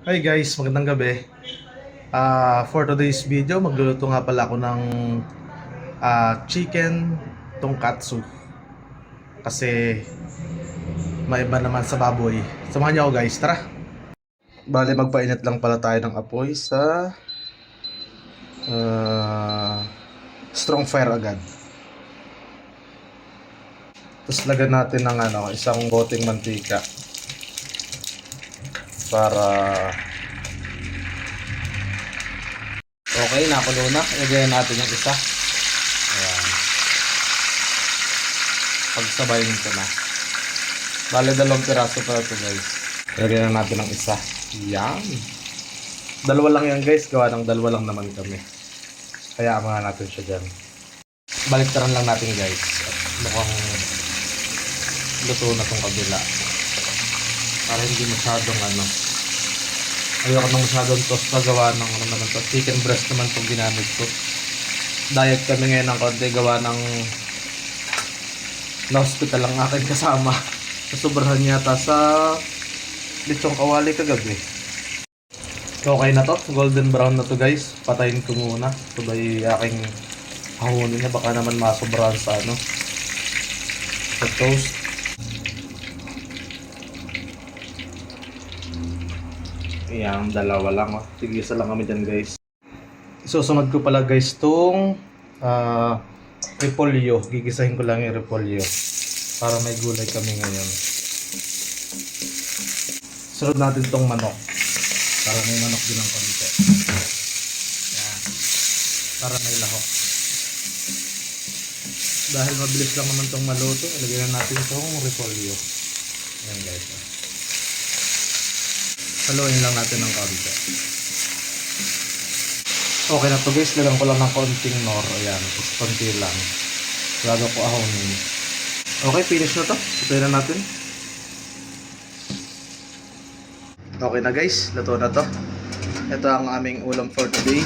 Hi guys, magandang gabi. For today's video, magluluto nga pala ako ng chicken tonkatsu. Kasi maiba naman sa baboy. Samahan niyo ako guys, tara. Bale, magpainit lang pala tayo ng apoy sa strong fire agad. Tapos lagyan natin ng isang boteng mantika para okay, nakulo na. Ilagyan natin yung isa. Ayan. Pagsabayin ko na. Bale, 2 piraso pala ito guys. Ilagyan na natin ng isa. Yan. 2 lang yan guys. Gawa ng 2 lang naman kami. Kaya amahan natin siya dyan. Baliktaran lang natin guys. At mukhang luto na tong kabila. Para hindi masyadong ayoko nang masyadong toast na gawa ng naman to. Chicken breast naman itong ginamit ko. Diet kami ngayon ng konti gawa ng na-hospital ang aking kasama. Nasubrahan yata sa lechong kawali kagabi. Okay na to. Golden brown na to guys. Patayin ko muna. Sabay aking hahunin na. Baka naman masobrahan sa sa toast. Ayan, 2 lang. Sige, isa lang kami dyan guys. Susunod ko pala guys tong repolyo. Gigisahin ko lang yung repolyo para may gulay kami ngayon. Sunod natin tong manok para may manok din ng konti. Ayan. Para may lahok. Dahil mabilis lang naman tong maluto, ilagyan natin tong repolyo. Ayan guys. Haluin lang natin ng kaunti. Okay na to guys, lagyan ko lang ng konting nor. Ayan, konti lang. Bago ko ahonin. Okay, finish na to. Ituloy na natin. Okay na guys, luto na to. Ito ang aming ulam for today.